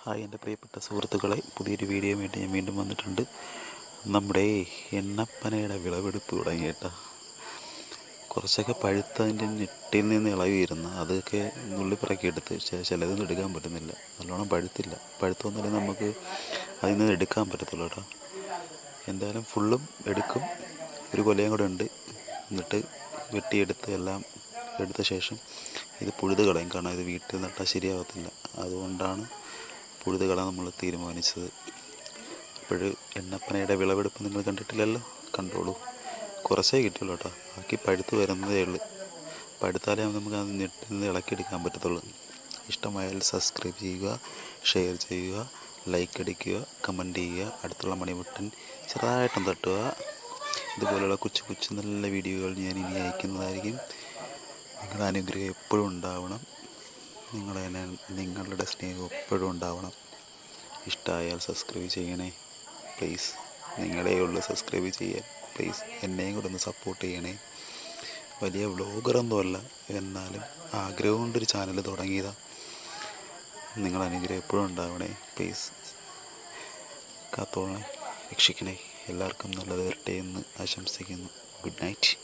Hi എൻ്റെ പ്രിയപ്പെട്ട സുഹൃത്തുക്കളെ, പുതിയൊരു വീഡിയോ വേണ്ടി ഞാൻ വീണ്ടും വന്നിട്ടുണ്ട്. നമ്മുടെ എണ്ണപ്പനയുടെ വിളവെടുപ്പ് തുടങ്ങി കേട്ടോ. കുറച്ചൊക്കെ പഴുത്തതിൻ്റെ ഞെട്ടിൽ നിന്ന് ഇളകി വരുന്നു. അതൊക്കെ നുള്ളിപ്പറക്കി എടുത്ത് ചിലതൊന്നും എടുക്കാൻ പറ്റുന്നില്ല. നല്ലോണം പഴുത്തില്ല. പഴുത്തൊന്നുമില്ല നമുക്ക് അതിൽ നിന്ന് എടുക്കാൻ പറ്റത്തുള്ളൂ കേട്ടോ. എന്തായാലും ഫുള്ളും എടുക്കും. ഒരു കൊലയും കൂടെ ഉണ്ട്. എന്നിട്ട് വെട്ടിയെടുത്ത് എല്ലാം എടുത്ത ശേഷം ഇത് പുഴുത് കളയും. കാരണം ഇത് വീട്ടിൽ നട്ടാൽ ശരിയാകത്തില്ല. അതുകൊണ്ടാണ് പുഴുത് കളയാൻ നമ്മൾ തീരുമാനിച്ചത്. അപ്പോൾ എണ്ണപ്പനയുടെ വിളവെടുപ്പ് നിങ്ങൾ കണ്ടിട്ടില്ലല്ലോ, കണ്ടോളൂ. കുറച്ചേ കിട്ടുള്ളൂ കേട്ടോ, ബാക്കി പഴുത്ത് വരുന്നതേ ഉള്ളൂ. പഴുത്താലേ നമുക്ക് അത് ഞെട്ടിൽ നിന്ന് ഇളക്കിയെടുക്കാൻ പറ്റത്തുള്ളൂ. ഇഷ്ടമായാൽ സബ്സ്ക്രൈബ് ചെയ്യുക, ഷെയർ ചെയ്യുക, ലൈക്ക് അടിക്കുക, കമൻറ്റ് ചെയ്യുക, അടുത്തുള്ള മണി ബട്ടൺ ചെറുതായിട്ടും തട്ടുക. ഇതുപോലുള്ള കൊച്ചു കൊച്ചു നല്ല വീഡിയോകൾ ഞാൻ ഇനി അയക്കുന്നതായിരിക്കും. നിങ്ങളുടെ അനുഗ്രഹം എപ്പോഴും ഉണ്ടാവണം. നിങ്ങളുടെ സ്നേഹം എപ്പോഴും ഉണ്ടാവണം. ഇഷ്ടമായാൽ സബ്സ്ക്രൈബ് ചെയ്യണേ പ്ലീസ്. നിങ്ങളേ ഉള്ളൂ സബ്സ്ക്രൈബ് ചെയ്യാൻ. പ്ലീസ് എന്നെയും കൂടെ ഒന്ന് സപ്പോർട്ട് ചെയ്യണേ. വലിയ വ്ളോഗറൊന്നുമല്ല, എന്നാലും ആഗ്രഹം കൊണ്ടൊരു ചാനൽ തുടങ്ങിയതാണ്. നിങ്ങളുടെ അനുഗ്രഹം എപ്പോഴും ഉണ്ടാവണേ പ്ലീസ്. കാത്തോളണേ, രക്ഷിക്കണേ. എല്ലാവർക്കും നല്ലത് വരട്ടെ എന്ന് ആശംസിക്കുന്നു. Good night.